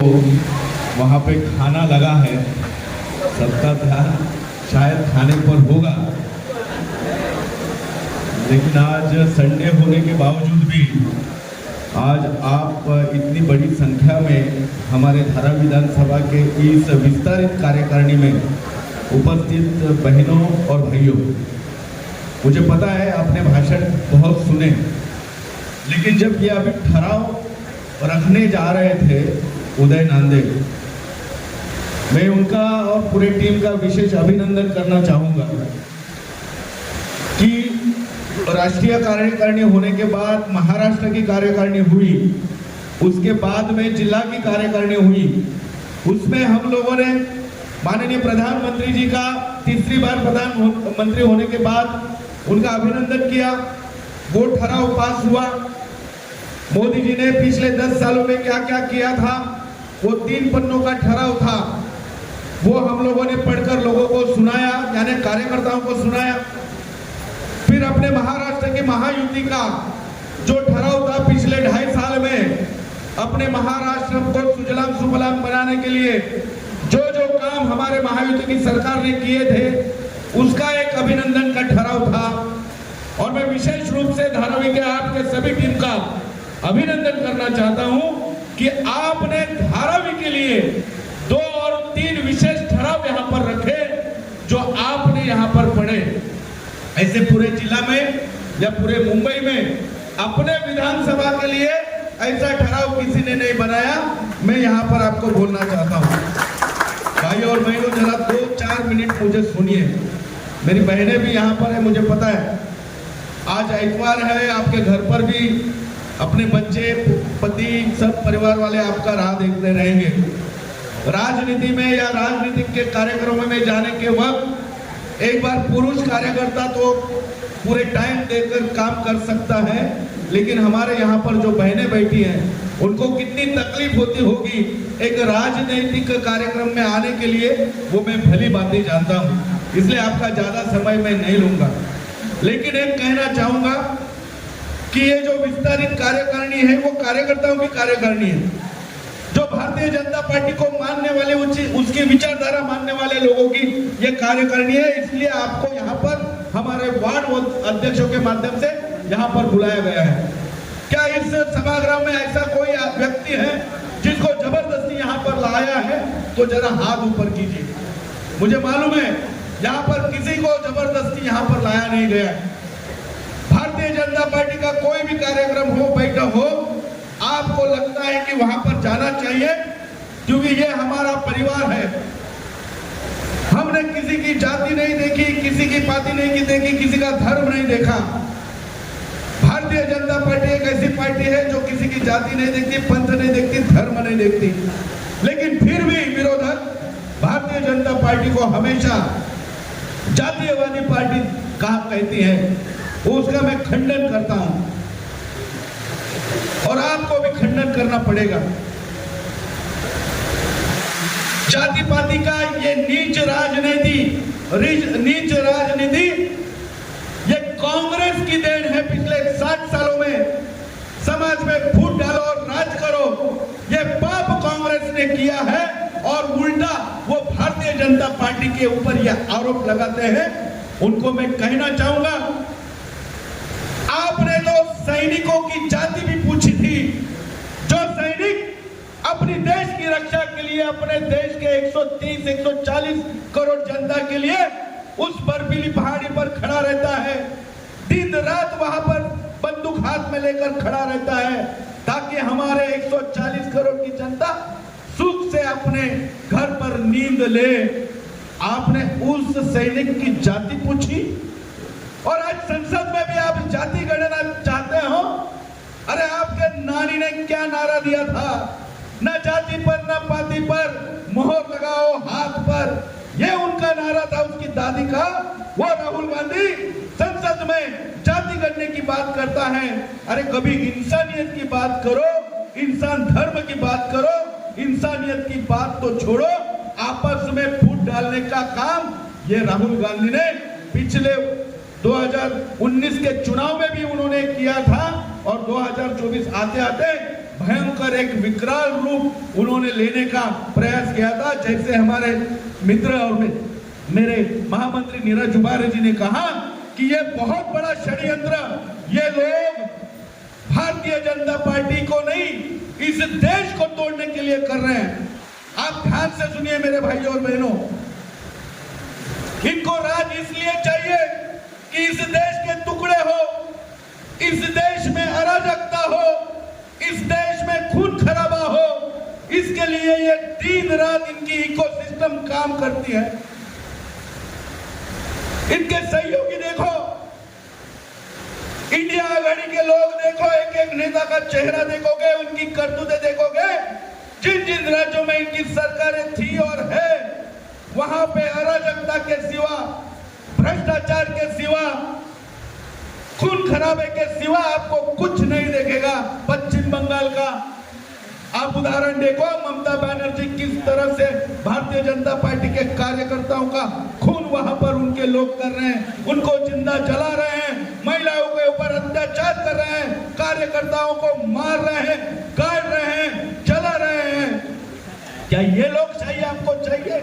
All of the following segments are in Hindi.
वहाँ पे खाना लगा है, सबका ध्यान शायद खाने पर होगा, लेकिन आज संडे होने के बावजूद भी आज आप इतनी बड़ी संख्या में हमारे धारा विधानसभा के इस विस्तारित कार्यकारिणी में उपस्थित बहनों और भाइयों, मुझे पता है आपने भाषण बहुत सुने, लेकिन जब ये अभी ठहराव रखने जा रहे थे उदय नांदे, मैं उनका और पूरे टीम का विशेष अभिनंदन करना चाहूंगा कि राष्ट्रीय कार्यकारिणी होने के बाद महाराष्ट्र की कार्यकारिणी हुई, उसके बाद में जिला की कार्यकारिणी हुई, उसमें हम लोगों ने माननीय प्रधानमंत्री जी का तीसरी बार प्रधानमंत्री होने के बाद उनका अभिनंदन किया, वो ठहराव पास हुआ। मोदी जी ने पिछले 10 सालों में क्या क्या किया था, वो 3 पन्नों का ठहराव था, वो हम लोगों ने पढ़कर लोगों को सुनाया, यानी कार्यकर्ताओं को सुनाया। फिर अपने महाराष्ट्र की महायुति का जो ठहराव था पिछले 2.5 साल में, अपने महाराष्ट्र को सुजलाम सुफलाम बनाने के लिए जो जो काम हमारे महायुति की सरकार ने किए थे, उसका एक अभिनंदन का ठहराव था। और मैं विशेष रूप से धारावी के आपके सभी टीम का अभिनंदन करना चाहता हूं कि आपने धारावी के लिए 2 और 3 विशेष ठहराव यहां पर रखे, जो आपने यहां पर पढ़े। ऐसे पूरे जिला में या पूरे मुंबई में अपने विधानसभा के लिए ऐसा ठहराव किसी ने नहीं बनाया। मैं यहां पर आपको बोलना चाहता हूं, भाई और बहनों, जरा 2-4 मिनट मुझे सुनिए। मेरी बहनें भी यहां पर है, मुझे पता है आज इतवार है, आपके घर पर भी अपने बच्चे, पति, सब परिवार वाले आपका राह देखते रहेंगे। राजनीति में या राजनीतिक के कार्यक्रमों में जाने के वक्त एक बार पुरुष कार्यकर्ता तो पूरे टाइम देकर काम कर सकता है, लेकिन हमारे यहाँ पर जो बहनें बैठी हैं उनको कितनी तकलीफ होती होगी एक राजनीतिक कार्यक्रम में आने के लिए, वो मैं भली बातें जानता हूँ, इसलिए आपका ज्यादा समय मैं नहीं लूंगा। लेकिन एक कहना चाहूंगा कि ये जो विस्तारित कार्यकारिणी है वो कार्यकर्ताओं की कार्यकारिणी है, जो भारतीय जनता पार्टी को मानने वाले, उसकी विचारधारा मानने वाले लोगों की ये कार्यकारिणी है। इसलिए आपको यहाँ पर हमारे वार्ड अध्यक्षों के माध्यम से यहाँ पर बुलाया गया है। क्या इस सभागृह में ऐसा कोई व्यक्ति है जिसको जबरदस्ती यहाँ पर लाया है? तो जरा हाथ ऊपर कीजिए। मुझे मालूम है यहाँ पर किसी को जबरदस्ती यहाँ पर लाया नहीं गया है। भारतीय जनता पार्टी का कोई भी कार्यक्रम हो, बैठक हो, आपको लगता है कि वहां पर जाना चाहिए, क्योंकि ये हमारा परिवार है। हमने किसी की जाति नहीं देखी, किसी की पाति नहीं देखी, किसी का धर्म नहीं देखा। भारतीय जनता पार्टी एक ऐसी पार्टी है जो किसी की जाति नहीं देखती, पंथ नहीं देखती, धर्म नहीं देखती, लेकिन फिर भी विरोधक भारतीय जनता पार्टी को हमेशा जातीयवादी पार्टी कहा कहती है, उसका मैं खंडन करता हूं और आपको भी खंडन करना पड़ेगा। जाति पाति का ये नीच राजनीति ये कांग्रेस की देन है। पिछले 60 सालों में समाज में फूट डालो और राज करो, ये पाप कांग्रेस ने किया है, और उल्टा वो भारतीय जनता पार्टी के ऊपर ये आरोप लगाते हैं। उनको मैं कहना चाहूंगा, आपने तो सैनिकों की जाति भी पूछी थी। जो सैनिक अपनी देश की रक्षा के लिए, अपने देश के 130-140 करोड़ जनता के लिए उस बर्फीली पहाड़ी पर खड़ा रहता है, दिन रात वहां पर बंदूक हाथ में लेकर खड़ा रहता है, ताकि हमारे 140 करोड़ की जनता सुख से अपने घर पर नींद ले। आपने उस सैनिक की जाति पूछी, और आज संसद में भी आप जाति गणना चाहते हो। अरे आपके नानी ने क्या नारा दिया था, न जाति पर न पाति पर मोहर लगाओ हाथ पर, ये उनका नारा था, उसकी दादी का। वो राहुल गांधी संसद में जाति गणने की बात करता है। अरे कभी इंसानियत की बात करो, इंसान धर्म की बात करो, इंसानियत की बात तो छोड़ो, आपस में फूट डालने का काम ये राहुल गांधी ने पिछले 2019 के चुनाव में भी उन्होंने किया था, और 2024 आते आते भयंकर एक विकराल रूप उन्होंने लेने का प्रयास किया था। जैसे हमारे मित्र और मेरे महामंत्री नीरज जुबारे जी ने कहा कि ये बहुत बड़ा षड्यंत्र, ये लोग भारतीय जनता पार्टी को नहीं इस देश को तोड़ने के लिए कर रहे हैं। आप ध्यान से सुनिए मेरे भाइयों और बहनों, इनको राज इसलिए चाहिए कि इस देश के टुकड़े हो, इस देश में अराजकता हो, इस देश में खून खराबा हो, इसके लिए ये दिन रात इनकी इकोसिस्टम काम करती है। इनके सहयोगी देखो, इंडिया आघाड़ी के लोग देखो, एक एक नेता का चेहरा देखोगे, उनकी करतूतें देखोगे। जिन जिन राज्यों में इनकी सरकारें थी और है, वहां पे अराजकता के सिवा, भ्रष्टाचार के सिवा, खून खराबे के सिवा आपको कुछ नहीं देखेगा। पश्चिम बंगाल का आप उदाहरण देखो, ममता बनर्जी किस तरह से भारतीय जनता पार्टी के कार्यकर्ताओं का खून वहां पर उनके लोग कर रहे हैं, उनको जिंदा जला रहे हैं, महिलाओं के ऊपर अत्याचार कर रहे हैं, कार्यकर्ताओं को मार रहे हैं, काट रहे हैं, जला रहे हैं। क्या ये लोग चाहिए आपको? चाहिए?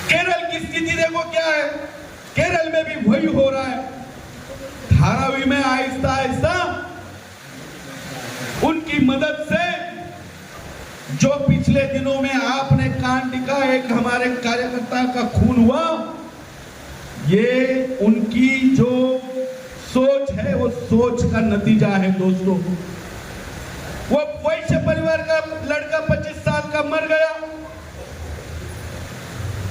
केरल की स्थिति देखो क्या है, केरल में भी वही हो रहा है। धारावी में आहिस्ता आहिस्ता उनकी मदद से, जो पिछले दिनों में आपने कान दिखा, एक हमारे कार्यकर्ता का खून हुआ, ये उनकी जो सोच है वो सोच का नतीजा है दोस्तों। वो वैश्य परिवार का लड़का 25 साल का मर गया।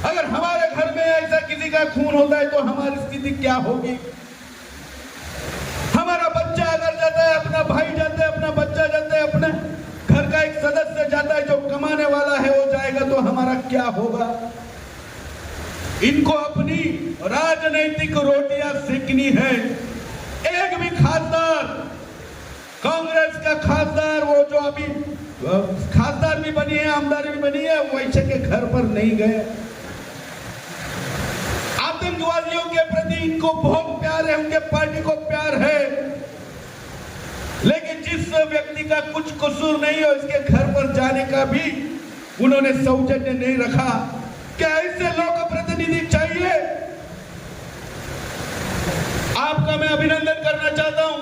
अगर हमारे घर में ऐसा किसी का खून होता है तो हमारी स्थिति क्या होगी? हमारा बच्चा अगर जाता है, अपना भाई जाता है, अपना बच्चा जाता है, अपने घर का एक सदस्य जाता है जो कमाने वाला है, वो जाएगा तो हमारा क्या होगा? इनको अपनी राजनीतिक रोटियां सेकनी है। एक भी खासदार, कांग्रेस का खासदार, वो जो अभी खासदार भी बनी है, आमदार भी बनी है, वैसे के घर पर नहीं गए। आतंकवादियों के प्रति इनको बहुत प्यार है, उनके पार्टी को प्यार है, लेकिन जिस व्यक्ति का कुछ कसूर नहीं हो, इसके घर पर जाने का भी उन्होंने सौजन्य नहीं रखा। क्या ऐसे लोग प्रतिनिधि चाहिए? आपका मैं अभिनंदन करना चाहता हूं।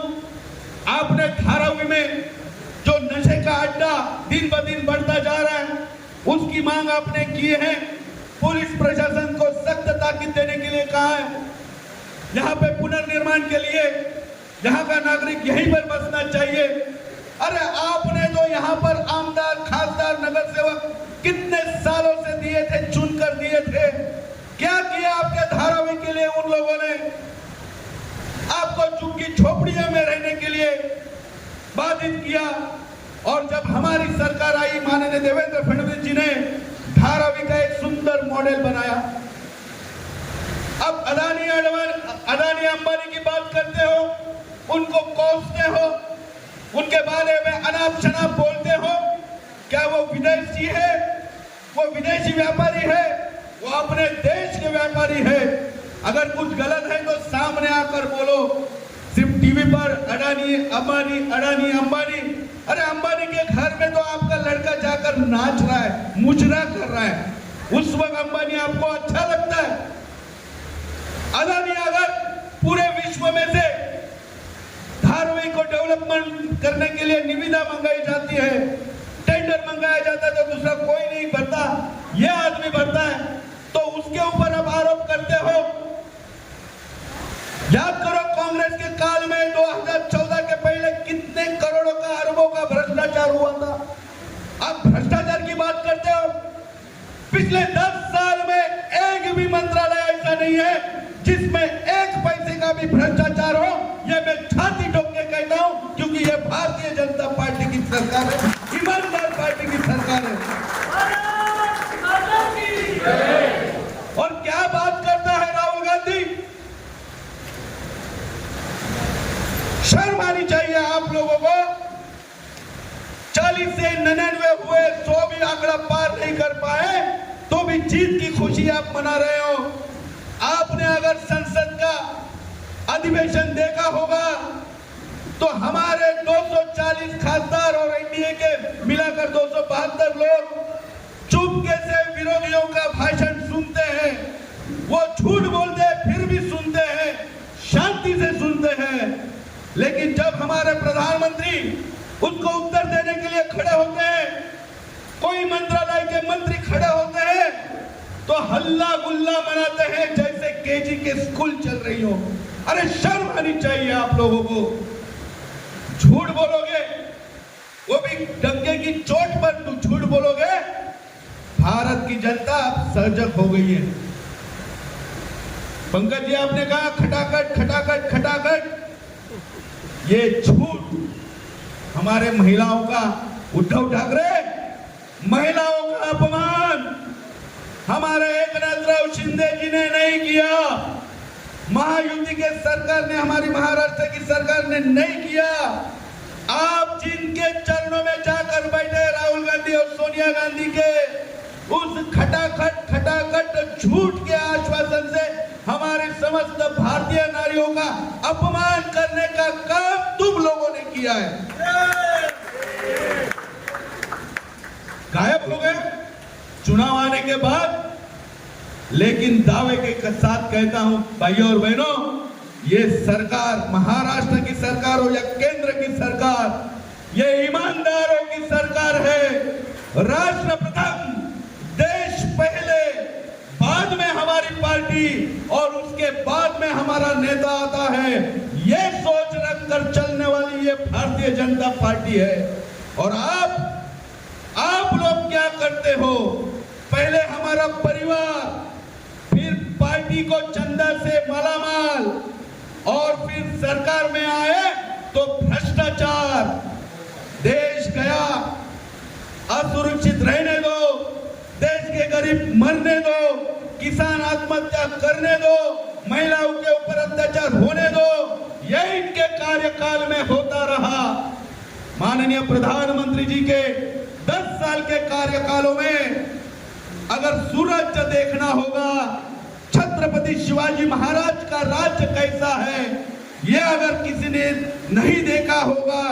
आपने धारावी में जो नशे का अड्डा दिन ब दिन बढ़ता जा रहा है, उसकी मांग आपने की है। पुलिस प्रशासन को सख्त ताकीद देने के लिए कहा है। यहाँ पे पुनर्निर्माण के लिए यहाँ का नागरिक यहीं पर बसना चाहिए। अरे आपने तो यहाँ पर आमदार, खासदार, नगर सेवक कितने सालों से दिए थे, चुनकर दिए थे। क्या किया आपके धारावी के लिए उन लोगों ने? आपको झुग्गी झोपड़ियों में रहने के लिए बाधित किया। और जब हमारी सरकार आई, माननीय देवेंद्र फडणवीस जी ने धारावी का एक सुंदर मॉडल बनाया। अब अदानी अंबानी की बात करते हो, उनको कोसते हो, उनके बारे में अनाप शनाप बोलते हो। क्या वो विदेशी है? वो विदेशी व्यापारी है? वो अपने देश के व्यापारी है। अगर कुछ गलत है तो सामने आकर बोलो। सिर्फ टीवी पर अडानी अंबानी, अरे अंबानी के घर में तो आपका लड़का जाकर नाच रहा है, मुजरा कर रहा है, उस वक्त अंबानी आपको अच्छा लगता है? अदानी अगर पूरे विश्व में से धारावी को डेवलपमेंट करने के लिए निविदा मंगाई जाती है, टेंडर मंगाया जाता है, तो दूसरा कोई नहीं भरता, यह आदमी भरता है, तो उसके ऊपर अब आरोप करते हो। याद करो कांग्रेस के काल में 2014 के पहले कितने करोड़ों का, अरबों का भ्रष्टाचार हुआ था। अब भ्रष्टाचार की बात करते हो। पिछले 10 साल में एक भी मंत्रालय ऐसा नहीं है जिसमें एक पैसे का भी भ्रष्टाचार हो। यह मैं छाती ठोक के कहता हूं, क्योंकि यह भारतीय जनता पार्टी की सरकार है, ईमानदार पार्टी की सरकार है। और क्या बात करता है राहुल गांधी? शर्म आनी चाहिए आप लोगों को। 40 से 99 हुए, 100 भी आंकड़ा पार नहीं कर पाए, तो भी जीत की खुशी आप मना रहे हो। आपने अगर संसद का अधिवेशन देखा होगा तो हमारे 240 खासदार और एनडीए के मिलाकर 272 लोग चुपके से विरोधियों का भाषण सुनते हैं। वो झूठ बोलते हैं फिर भी सुनते हैं, शांति से सुनते हैं। लेकिन जब हमारे प्रधानमंत्री उसको उत्तर देने के लिए खड़े होते हैं, कोई मंत्रालय के मंत्री खड़े होते हैं, तो हल्ला गुल्ला मनाते हैं जैसे केजी के स्कूल चल रही हो। अरे शर्म आनी चाहिए आप लोगों को। झूठ बोलोगे, वो भी डंके की चोट पर तुम झूठ बोलोगे। भारत की जनता अब सजग हो गई है। पंकज जी, आपने कहा खटाखट खटाखट खटाखट, ये झूठ हमारे महिलाओं का, उद्धव ठाकरे महिलाओं का अपमान हमारे एकनाथराव शिंदे जी ने नहीं किया, महायुति के सरकार ने, हमारी महाराष्ट्र की सरकार ने नहीं किया। आप जिनके चरणों में जाकर बैठे राहुल गांधी और सोनिया गांधी के उस खटाखट खटाखट झूठ के आश्वासन से हमारे समस्त भारतीय नारियों का अपमान करने का काम तुम लोगों ने किया है। गायब हो गए चुनाव आने के बाद। लेकिन दावे के साथ कहता हूं भाइयों और बहनों, ये सरकार, महाराष्ट्र की सरकार हो या केंद्र की सरकार, ये ईमानदारों की सरकार है। राष्ट्र प्रथम, देश पहले, बाद में हमारी पार्टी और उसके बाद में हमारा नेता आता है। ये सोच रखकर चलने वाली ये भारतीय जनता पार्टी है। और आप लोग क्या करते हो? पहले हमारा परिवार, फिर पार्टी को चंदा से मालामाल, और फिर सरकार में आए तो भ्रष्टाचार। देश गया, असुरक्षित रहने दो, देश के गरीब मरने दो, किसान आत्महत्या करने दो, महिलाओं के ऊपर अत्याचार होने दो। यह इनके कार्यकाल में होता रहा। माननीय प्रधानमंत्री जी के 10 साल के कार्यकालों में अगर सूरज देखना होगा, छत्रपति शिवाजी महाराज का राज्य कैसा है, यह अगर किसी ने नहीं देखा होगा,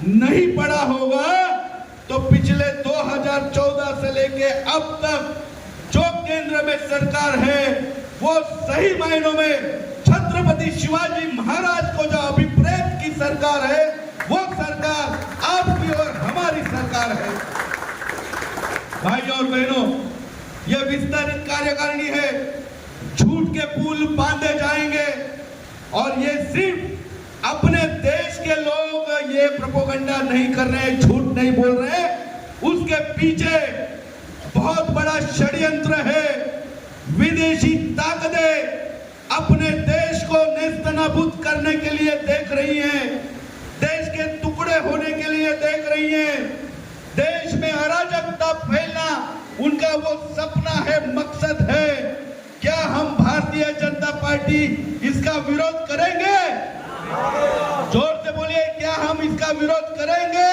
नहीं पढ़ा होगा, तो पिछले 2014 से लेके अब तक जो केंद्र में सरकार है, वो सही मायनों में छत्रपति शिवाजी महाराज को जो अभिप्रेत की सरकार है, वो सरकार आपकी और हमारी सरकार है। भाइयों और बहनों, यह विस्तारित कार्यकारिणी है। झूठ के पुल बांधे जाएंगे और ये सिर्फ अपने देश के लोग ये प्रोपेगेंडा नहीं कर रहे, झूठ नहीं बोल रहे, उसके पीछे बहुत बड़ा षड्यंत्र है। विदेशी ताकतें अपने देश को नेस्तनाबूद करने के लिए देख रही हैं, देश के टुकड़े होने के लिए देख रही हैं, देश में अराजकता फैलना उनका वो सपना है, मकसद है। क्या हम भारतीय जनता पार्टी इसका विरोध करेंगे? जोर से बोलिए, क्या हम इसका विरोध करेंगे?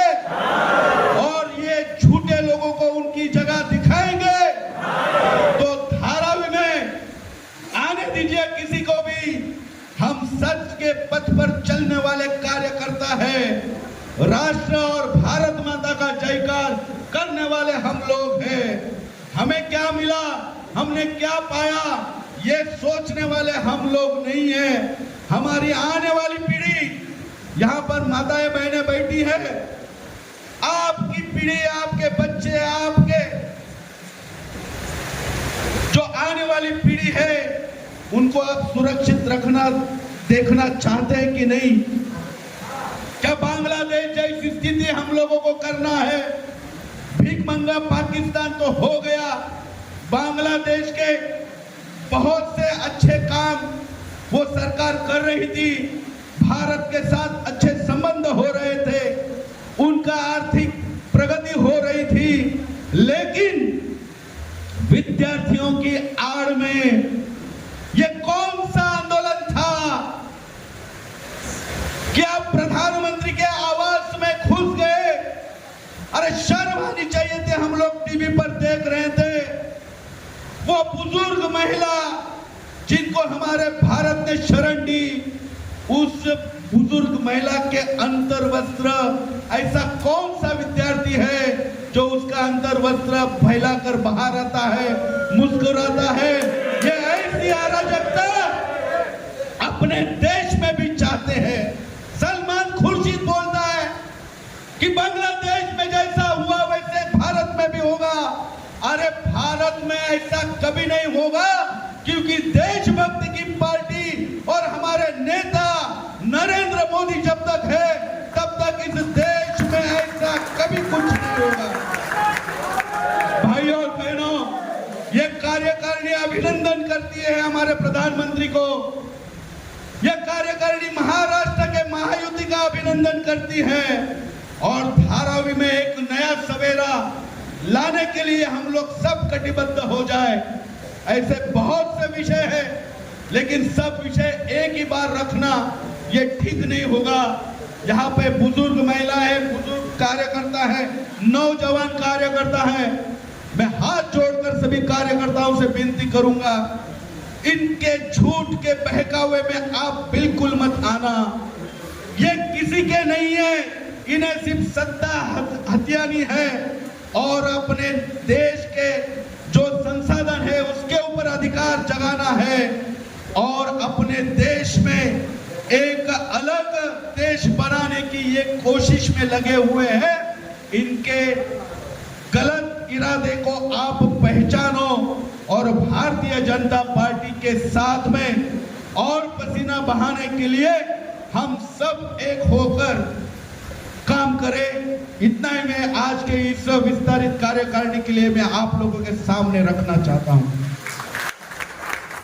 और ये झूठे लोगों को उनकी जगह दिखाएंगे। तो धारावी में आने दीजिए किसी को भी। हम सच के पथ पर चलने वाले कार्यकर्ता हैं। राष्ट्र और भारत माता का जयकार करने वाले हम लोग हैं। हमें क्या मिला, हमने क्या पाया, ये सोचने वाले हम लोग नहीं हैं। हमारी आने वाली पीढ़ी, यहाँ पर माताएं बहनें बैठी है, आपकी पीढ़ी, आपके बच्चे, आपके जो आने वाली पीढ़ी है, उनको आप सुरक्षित रखना, देखना चाहते हैं कि नहीं? क्या बांग्लादेश जैसी स्थिति हम लोगों को करना है? भिखमंगा पाकिस्तान तो हो गया, बांग्लादेश के बहुत से अच्छे काम वो सरकार कर रही थी, भारत के साथ अच्छे संबंध हो रहे थे, उनका आर्थिक प्रगति हो रही थी, लेकिन विद्यार्थियों की आड़ में ये कौन सा आंदोलन था? क्या प्रधानमंत्री के आवास में घुस गए? अरे शर्म आनी चाहिए थी। हम लोग टीवी पर देख रहे थे, वो बुजुर्ग महिला जिनको हमारे भारत ने शरण दी, उस बुजुर्ग महिला के अंतर वस्त्र, ऐसा कौन सा विद्यार्थी है जो उसका अंतर वस्त्र फैलाकर बाहर आता है, मुस्कुराता है? ये ऐसी अराजकता अपने देश में भी चाहते हैं। सलमान खुर्शीद बोलता है कि बांग्लादेश में जैसा हुआ वैसे भारत में भी होगा। अरे भारत में ऐसा कभी नहीं होगा, क्योंकि देशभक्ति की पार्टी और हमारे नेता नरेंद्र मोदी जब तक है तब तक इस देश में ऐसा कभी कुछ नहीं होगा। भाइयों और बहनों, ये कार्यकारिणी अभिनंदन करती है हमारे प्रधानमंत्री को। यह कार्यकारिणी महाराष्ट्र के महायुति का अभिनंदन करती है और धारावी में एक नया सवेरा लाने के लिए हम लोग सब कटिबद्ध हो जाए। ऐसे बहुत से विषय है, लेकिन सब विषय एक ही बार रखना ये ठीक नहीं होगा। यहाँ पे बुजुर्ग महिला है, बुजुर्ग कार्यकर्ता है, नौजवान कार्यकर्ता है। मैं हाथ जोड़कर सभी कार्यकर्ताओं से विनती करूंगा, इनके झूठ के बहकावे में आप बिल्कुल मत आना। ये किसी के नहीं है, इन्हें सिर्फ सत्ता हथियानी है और अपने देश के जो संसाधन है उसके ऊपर अधिकार जगाना है और अपने देश में एक अलग देश बनाने की ये कोशिश में लगे हुए हैं। इनके गलत इरादे को आप पहचानो और भारतीय जनता पार्टी के साथ में और पसीना बहाने के लिए हम सब एक होकर काम करें। इतना ही मैं आज के इस विस्तारित कार्यकारिणी के लिए मैं आप लोगों के सामने रखना चाहता हूं।